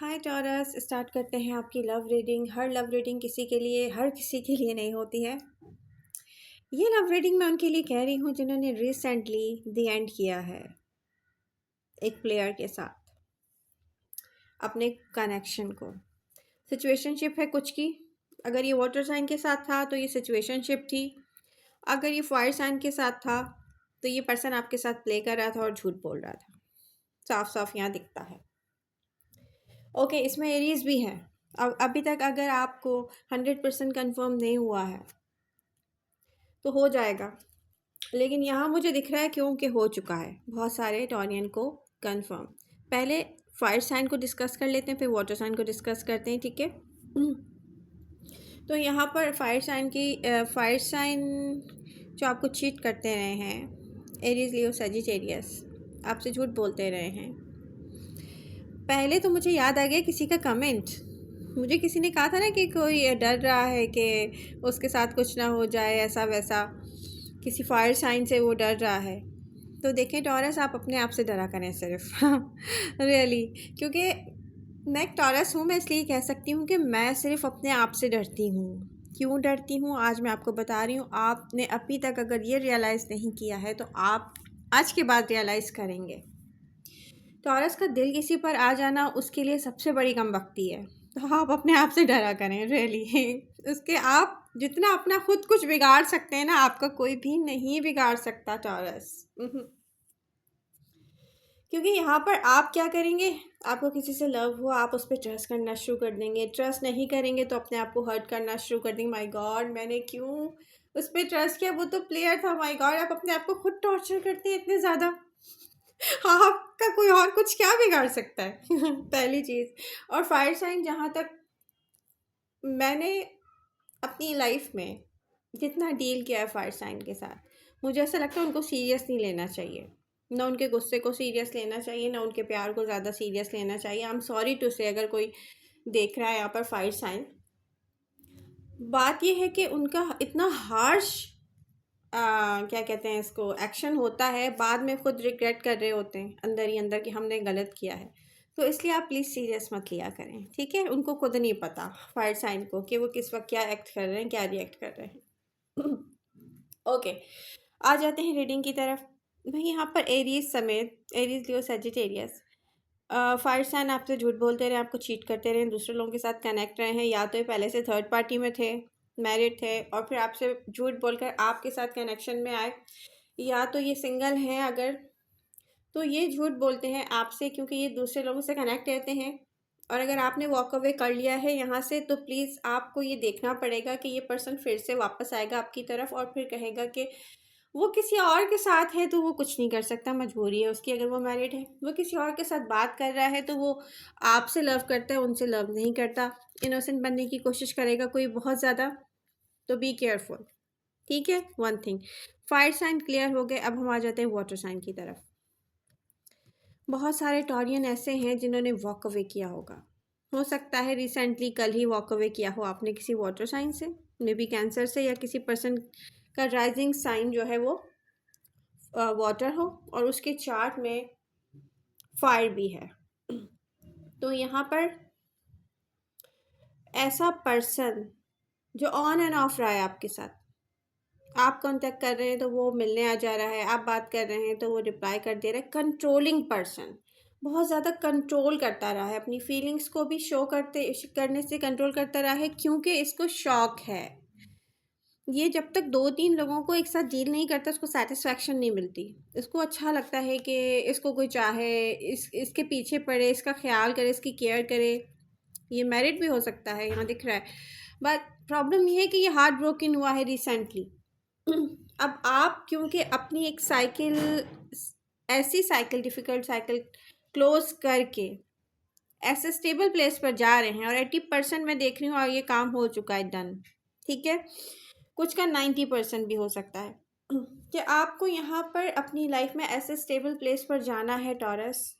हाय taurus, start करते हैं आपकी लव रीडिंग। हर लव रीडिंग किसी के लिए, हर किसी के लिए नहीं होती है। ये लव रीडिंग मैं उनके लिए कह रही हूँ जिन्होंने रिसेंटली द एंड किया है एक प्लेयर के साथ अपने कनेक्शन को। सिचुएशनशिप है कुछ की। अगर ये वाटर साइन के साथ था तो ये सिचुएशनशिप थी। अगर ये फायर साइन के साथ था तो ये पर्सन आपके साथ प्ले कर रहा था और झूठ बोल रहा था। साफ साफ यहाँ दिखता है। ओके, इसमें एरीज भी है। अब अभी तक अगर आपको 100% कंफर्म नहीं हुआ है तो हो जाएगा, लेकिन यहाँ मुझे दिख रहा है क्योंकि हो चुका है बहुत सारे टॉरियन को कंफर्म। पहले फायर साइन को डिस्कस कर लेते हैं, फिर वाटर साइन को डिस्कस करते हैं, ठीक है। तो यहाँ पर फायर साइन जो आपको चीट करते रहे हैं, एरीज लियो सजिटेरियस, आपसे झूठ बोलते रहे हैं। पहले तो मुझे याद आ गया किसी का कमेंट। मुझे किसी ने कहा था ना कि कोई डर रहा है कि उसके साथ कुछ ना हो जाए, ऐसा वैसा, किसी फायर साइन से वो डर रहा है। तो देखें टॉरस, आप अपने आप से डरा करें सिर्फ रियली, क्योंकि मैं एक टॉरस हूँ। मैं इसलिए कह सकती हूँ कि मैं सिर्फ अपने आप से डरती हूँ। क्यों डरती हूँ आज मैं आपको बता रही हूँ। आपने अभी तक अगर ये रियलाइज़ नहीं किया है तो आप आज के बाद रियलाइज़ करेंगे। टॉरस का दिल किसी पर आ जाना उसके लिए सबसे बड़ी कमबख्ती है। तो आप अपने आप से डरा करें रियली उसके आप जितना अपना खुद कुछ बिगाड़ सकते हैं ना, आपका कोई भी नहीं बिगाड़ सकता टॉरस। क्योंकि यहाँ पर आप क्या करेंगे, आपको किसी से लव हो, आप उस पर ट्रस्ट करना शुरू कर देंगे। ट्रस्ट नहीं करेंगे तो अपने आप को हर्ट करना शुरू कर देंगे। माय गॉड, मैंने क्यों उस पर ट्रस्ट किया, वो तो प्लेयर था। माय गॉड, आप अपने आप को खुद टॉर्चर करते हैं इतने ज़्यादा। आपका कोई और कुछ क्या बिगाड़ सकता है पहली चीज़। और फायर साइन, जहाँ तक मैंने अपनी लाइफ में जितना डील किया है फायर साइन के साथ, मुझे ऐसा लगता है उनको सीरियस नहीं लेना चाहिए। ना उनके गुस्से को सीरियस लेना चाहिए, ना उनके प्यार को ज़्यादा सीरियस लेना चाहिए। आई एम सॉरी टू से, अगर कोई देख रहा है यहाँ पर फायर साइन, बात यह है कि उनका इतना हार्श क्या कहते हैं इसको, एक्शन होता है, बाद में खुद रिग्रेट कर रहे होते हैं अंदर ही अंदर कि हमने गलत किया है। तो इसलिए आप प्लीज़ सीरियस मत लिया करें, ठीक है। उनको खुद नहीं पता फायर साइन को कि वो किस वक्त क्या एक्ट कर रहे हैं, क्या रिएक्ट कर रहे हैं। ओके, आ जाते हैं रीडिंग की तरफ। भाई यहाँ पर एरीज समेत, Aries Leo Sagittarius, fire sign आपसे झूठ बोलते रहे, आपको चीट करते रहे, दूसरे लोगों के साथ कनेक्ट रहे हैं, या तो ये पहले से थर्ड पार्टी में थे, मैरिड थे, और फिर आपसे झूठ बोलकर आपके साथ कनेक्शन में आए, या तो ये सिंगल हैं अगर, तो ये झूठ बोलते हैं आपसे क्योंकि ये दूसरे लोगों से कनेक्ट रहते हैं। और अगर आपने वॉक अवे कर लिया है यहाँ से तो प्लीज़ आपको ये देखना पड़ेगा कि ये पर्सन फिर से वापस आएगा आपकी तरफ और फिर कहेगा कि वो किसी और के साथ है तो वो कुछ नहीं कर सकता, मजबूरी है उसकी। अगर वो मैरिड है, वो किसी और के साथ बात कर रहा है तो वो आपसे लव करता है, उनसे लव नहीं करता। इनोसेंट बनने की कोशिश करेगा कोई बहुत ज़्यादा, तो बी केयरफुल, ठीक है। One thing, fire sign clear हो गए। अब हम आ जाते हैं वाटर साइन की तरफ। बहुत सारे टॉरियन ऐसे हैं जिन्होंने वॉक अवे किया होगा। हो सकता है रिसेंटली कल ही वॉक अवे किया हो आपने किसी वाटर साइन से, मे बी कैंसर से, या किसी पर्सन का राइजिंग साइन जो है वो वाटर हो और उसके चार्ट में फायर भी है। तो यहाँ पर ऐसा पर्सन जो ऑन एंड ऑफ रहा है आपके साथ, आप कांटेक्ट कर रहे हैं तो वो मिलने आ जा रहा है, आप बात कर रहे हैं तो वो रिप्लाई कर दे रहा है। कंट्रोलिंग पर्सन, बहुत ज़्यादा कंट्रोल करता रहा है, अपनी फीलिंग्स को भी शो करने से कंट्रोल करता रहा है क्योंकि इसको शौक है। ये जब तक 2-3 लोगों को एक साथ डील नहीं करता उसको सेटिस्फैक्शन नहीं मिलती। इसको अच्छा लगता है कि इसको कोई चाहे, इसके पीछे पड़े, इसका ख्याल करे, इसकी केयर करे। ये मैरिड भी हो सकता है, यहाँ दिख रहा है। बट प्रॉब्लम ये है कि ये हार्ट ब्रोकन हुआ है रिसेंटली। अब आप क्योंकि अपनी एक साइकिल, ऐसी साइकिल, डिफ़िकल्ट साइकिल क्लोज करके ऐसे स्टेबल प्लेस पर जा रहे हैं, और 80% मैं देख रही हूँ और ये काम हो चुका है, डन, ठीक है। कुछ का 90% भी हो सकता है कि आपको यहाँ पर अपनी लाइफ में ऐसे स्टेबल प्लेस पर जाना है टॉरस,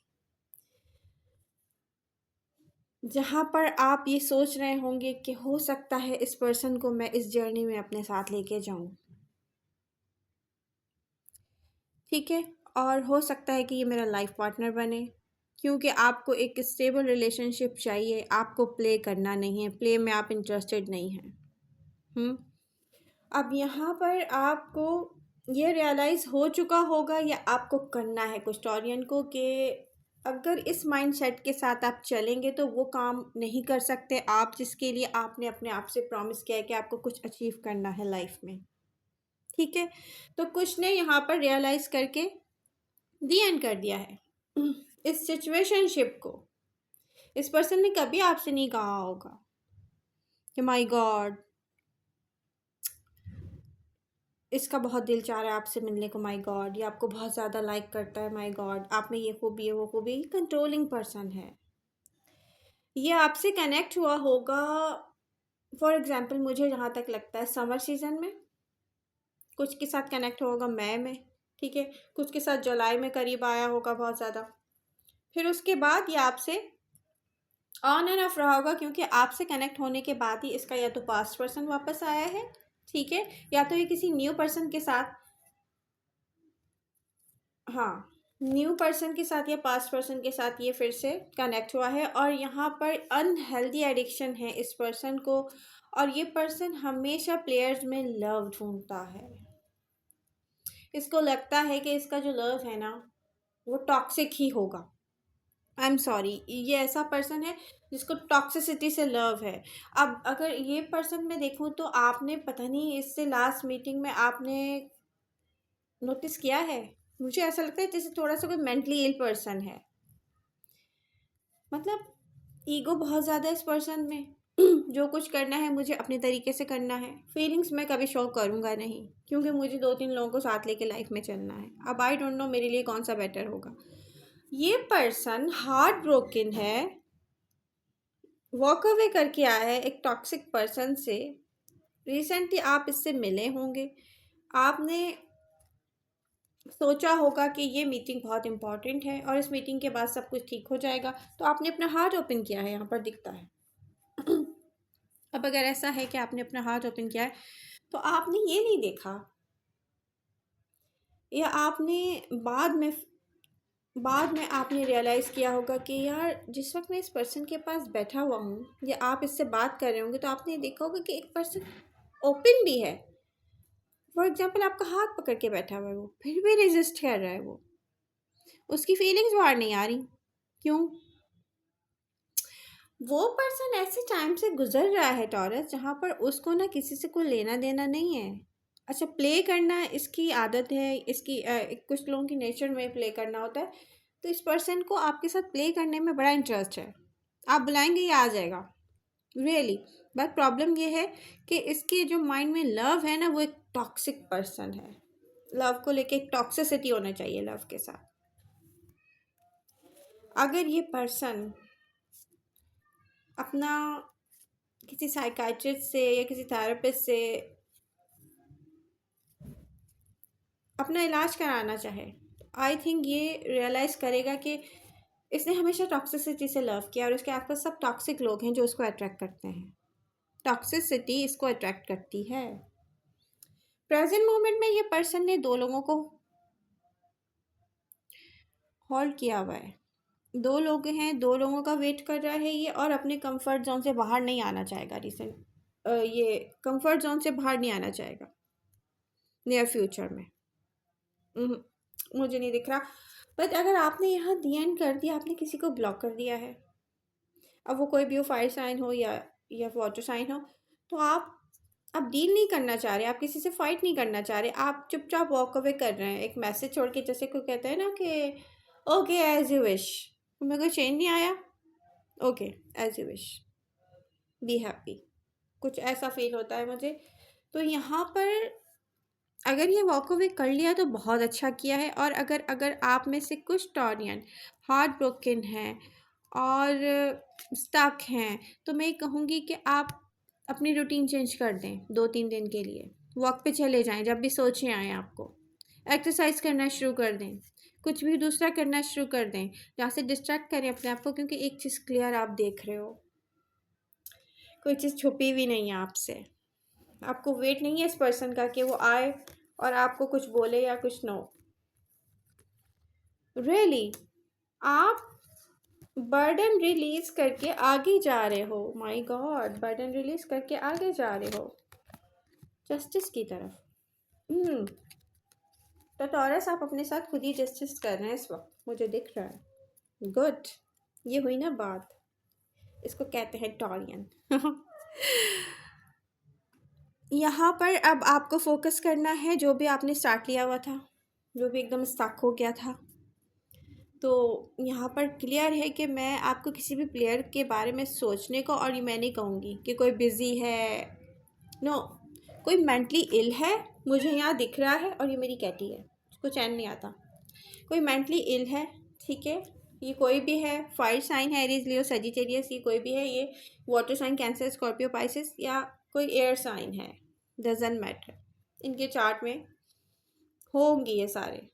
जहाँ पर आप ये सोच रहे होंगे कि हो सकता है इस पर्सन को मैं इस जर्नी में अपने साथ लेके जाऊँ, ठीक है। और हो सकता है कि ये मेरा लाइफ पार्टनर बने, क्योंकि आपको एक स्टेबल रिलेशनशिप चाहिए, आपको प्ले करना नहीं है, प्ले में आप इंटरेस्टेड नहीं हैं। अब यहाँ पर आपको ये रियलाइज़ हो चुका होगा या आपको करना है कुछ टॉरियन को कि अगर इस माइंडसेट के साथ आप चलेंगे तो वो काम नहीं कर सकते आप, जिसके लिए आपने अपने आप से प्रॉमिस किया है कि आपको कुछ अचीव करना है लाइफ में। ठीक है, तो कुछ ने यहाँ पर रियलाइज़ करके दी एंड कर दिया है इस सिचुएशनशिप को। इस पर्सन ने कभी आपसे नहीं कहा होगा कि माय गॉड इसका बहुत दिल चाह रहा है आपसे मिलने को, माय गॉड ये आपको बहुत ज़्यादा लाइक करता है, माय गॉड आप में ये खूबी है वो खूबी। कंट्रोलिंग पर्सन है, ये आपसे कनेक्ट हुआ होगा। फॉर एग्ज़ाम्पल मुझे जहाँ तक लगता है समर सीज़न में कुछ के साथ कनेक्ट होगा, मई में, ठीक है, कुछ के साथ जुलाई में करीब आया होगा बहुत ज़्यादा। फिर उसके बाद ये आपसे ऑन एंड ऑफ रहा होगा, क्योंकि आपसे कनेक्ट होने के बाद ही इसका या तो पास्ट पर्सन वापस आया है, ठीक है, या तो ये किसी न्यू पर्सन के साथ, हाँ, न्यू पर्सन के साथ या पास्ट पर्सन के साथ ये फिर से कनेक्ट हुआ है। और यहाँ पर अनहेल्दी एडिक्शन है इस पर्सन को, और ये पर्सन हमेशा प्लेयर्स में लव ढूंढता है। इसको लगता है कि इसका जो लव है ना वो टॉक्सिक ही होगा। आई एम सॉरी, ये ऐसा पर्सन है जिसको टॉक्सिसिटी से लव है। अब अगर ये पर्सन मैं देखूं तो आपने पता नहीं इससे लास्ट मीटिंग में आपने नोटिस किया है, मुझे ऐसा लगता है जैसे थोड़ा सा कोई मेंटली इल पर्सन है। मतलब ईगो बहुत ज़्यादा इस पर्सन में जो कुछ करना है मुझे अपने तरीके से करना है, फीलिंग्स मैं कभी शो करूँगा नहीं, क्योंकि मुझे 2-3 लोगों को साथ लेके लाइफ में चलना है। अब आई डोंट नो मेरे लिए कौन सा बेटर होगा। ये पर्सन हार्ट ब्रोकन है, वॉक अवे करके आया है एक टॉक्सिक पर्सन से। रिसेंटली आप इससे मिले होंगे, आपने सोचा होगा कि ये मीटिंग बहुत इंपॉर्टेंट है और इस मीटिंग के बाद सब कुछ ठीक हो जाएगा, तो आपने अपना हार्ट ओपन किया है, यहाँ पर दिखता है अब अगर ऐसा है कि आपने अपना हार्ट ओपन किया है तो आपने ये नहीं देखा, या आपने बाद में आपने रियलाइज़ किया होगा कि यार जिस वक्त मैं इस पर्सन के पास बैठा हुआ हूँ या आप इससे बात कर रहे होंगे तो आपने देखा होगा कि एक पर्सन ओपन भी है। फॉर एग्जाम्पल आपका हाथ पकड़ के बैठा हुआ है, वो फिर भी रेजिस्ट कर रहा है, वो उसकी फीलिंग्स बाहर नहीं आ रही। क्यों? वो पर्सन ऐसे टाइम से गुजर रहा है टॉरस, जहाँ पर उसको ना किसी से कोई लेना देना नहीं है। अच्छा, प्ले करना इसकी आदत है, इसकी कुछ लोगों की नेचर में प्ले करना होता है, तो इस पर्सन को आपके साथ प्ले करने में बड़ा इंटरेस्ट है। आप बुलाएंगे ये आ जाएगा रियली। बट प्रॉब्लम ये है कि इसके जो माइंड में लव है ना वो एक टॉक्सिक पर्सन है। लव को लेके एक टॉक्सिसिटी होना चाहिए लव के साथ। अगर ये पर्सन अपना किसी साइकाइट्रिस्ट से या किसी थेरेपिस्ट से अपना इलाज कराना चाहे, आई थिंक ये रियलाइज़ करेगा कि इसने हमेशा टॉक्सिसिटी से लव किया और उसके आसपास सब टॉक्सिक लोग हैं जो इसको अट्रैक्ट करते हैं। टॉक्सिसिटी इसको अट्रैक्ट करती है। प्रेजेंट मोमेंट में ये पर्सन ने 2 लोगों को होल्ड किया हुआ है, 2 लोग हैं, 2 लोगों का वेट कर रहा है ये, और अपने कंफर्ट जोन से बाहर नहीं आना चाहेगा। ये कंफर्ट जोन से बाहर नहीं आना चाहेगा नियर फ्यूचर में। मुझे नहीं दिख रहा। बट अगर आपने यहाँ दी एंड कर दिया, आपने किसी को ब्लॉक कर दिया है, अब वो कोई भी हो, फायर साइन हो या वाटर साइन हो, तो आप डील नहीं करना चाह रहे, आप किसी से फाइट नहीं करना चाह रहे, आप चुपचाप वॉक अवे कर रहे हैं एक मैसेज छोड़ के। जैसे कोई कहता है ना कि ओके एज यू विश, तुम्हें कोई चेंज नहीं आया, okay as you wish, be happy, कुछ ऐसा फील होता है मुझे। तो यहाँ पर अगर ये वॉक अवे कर लिया तो बहुत अच्छा किया है। और अगर आप में से कुछ टॉरियन हार्ट ब्रोकन हैं और स्टक हैं, तो मैं कहूँगी कि आप अपनी रूटीन चेंज कर दें 2-3 दिन के लिए, वॉक पे चले जाएं जब भी सोचें आए आपको, एक्सरसाइज करना शुरू कर दें, कुछ भी दूसरा करना शुरू कर दें जहाँ से डिस्ट्रैक्ट करें अपने आप को। क्योंकि एक चीज़ क्लियर आप देख रहे हो, कोई चीज़ छुपी हुई नहीं है आपसे, आपको वेट नहीं है इस पर्सन का कि वो आए और आपको कुछ बोले या कुछ नो। रियली आप बर्डन रिलीज करके आगे जा रहे हो, माय गॉड, बर्डन रिलीज करके आगे जा रहे हो जस्टिस की तरफ। तो टॉरस आप अपने साथ खुद ही जस्टिस कर रहे हैं इस वक्त, मुझे दिख रहा है। गुड, ये हुई ना बात, इसको कहते हैं टॉरियन। यहाँ पर अब आपको फोकस करना है जो भी आपने स्टार्ट लिया हुआ था, जो भी एकदम स्टक हो गया था। तो यहाँ पर क्लियर है कि मैं आपको किसी भी प्लेयर के बारे में सोचने को, और ये मैं नहीं कहूँगी कि कोई बिज़ी है, नो, कोई मेंटली इल है, मुझे यहाँ दिख रहा है, और ये मेरी कैटी है, उसको चैन नहीं आता। कोई मेंटली इल है, ठीक है, ये कोई भी है, फायर साइन है, एरीज, लियो, सजिटेरियस, ये कोई भी है, ये water sign, Cancer, Scorpio, Pisces, या कोई एयर साइन है, डजंट मैटर, इनके चार्ट में होंगी ये सारे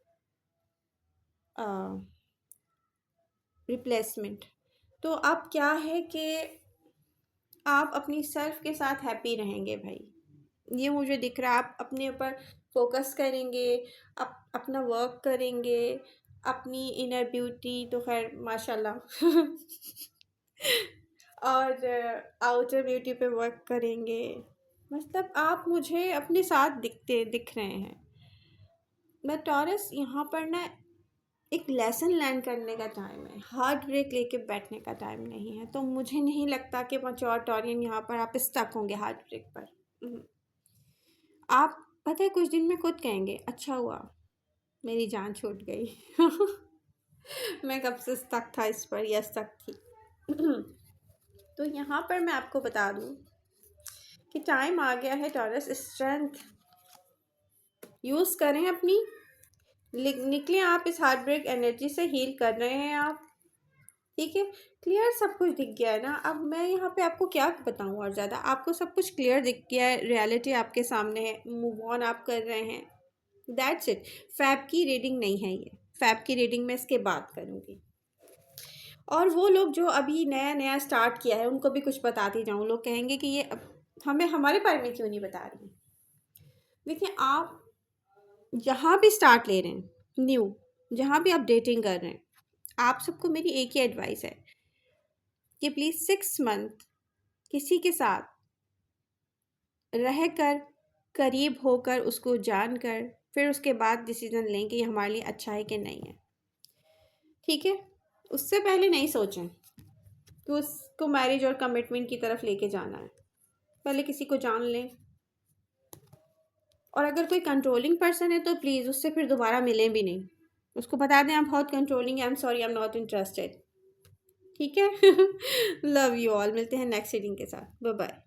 रिप्लेसमेंट। तो अब क्या है कि आप अपनी सेल्फ के साथ हैप्पी रहेंगे भाई, ये मुझे दिख रहा है। आप अपने ऊपर फोकस करेंगे, अपना वर्क करेंगे, अपनी इनर ब्यूटी तो खैर माशाल्लाह और आउटर ब्यूटी पे वर्क करेंगे। मतलब आप मुझे अपने साथ दिख रहे हैं। मैं टॉरस यहाँ पर ना एक लेसन लर्न करने का टाइम है, हार्ट ब्रेक लेके बैठने का टाइम नहीं है। तो मुझे नहीं लगता कि मैच्योर टॉरियन यहाँ पर आप स्टक होंगे हार्ट ब्रेक पर। आप पता है कुछ दिन में खुद कहेंगे अच्छा हुआ मेरी जान छूट गई। मैं कब से स्टक था इस पर, या स्टक थी। तो यहाँ पर मैं आपको बता दूँ कि टाइम आ गया है टॉरस, स्ट्रेंथ यूज़ करें अपनी, निकलें आप इस हार्ट ब्रेक एनर्जी से, हील कर रहे हैं आप, ठीक है। क्लियर सब कुछ दिख गया है ना, अब मैं यहाँ पे आपको क्या बताऊँ और ज़्यादा, आपको सब कुछ क्लियर दिख गया है, रियलिटी आपके सामने है, मूव ऑन आप कर रहे हैं, दैट्स इट। फैब की रीडिंग नहीं है ये, फैब की रीडिंग मैं इसके बाद करूँगी। और वो लोग जो अभी नया नया स्टार्ट किया है उनको भी कुछ बताती जाऊँ, लोग कहेंगे कि ये हमें हमारे बारे में क्यों नहीं बता रही। देखिए, आप जहाँ भी स्टार्ट ले रहे हैं न्यू, जहाँ भी आप डेटिंग कर रहे हैं, आप सबको मेरी एक ही एडवाइस है कि प्लीज़ 6 मंथ किसी के साथ रहकर, करीब होकर, उसको जानकर, फिर उसके बाद डिसीज़न लें कि ये हमारे लिए अच्छा है कि नहीं है, ठीक है। उससे पहले नहीं सोचें कि उसको मैरिज और कमिटमेंट की तरफ लेके जाना है, पहले किसी को जान लें। और अगर कोई कंट्रोलिंग पर्सन है तो प्लीज़ उससे फिर दोबारा मिलें भी नहीं, उसको बता दें आप बहुत कंट्रोलिंग है, I am sorry, I am not interested, ठीक है। लव यू ऑल, मिलते हैं नेक्स्ट रीडिंग के साथ, बाय बाय।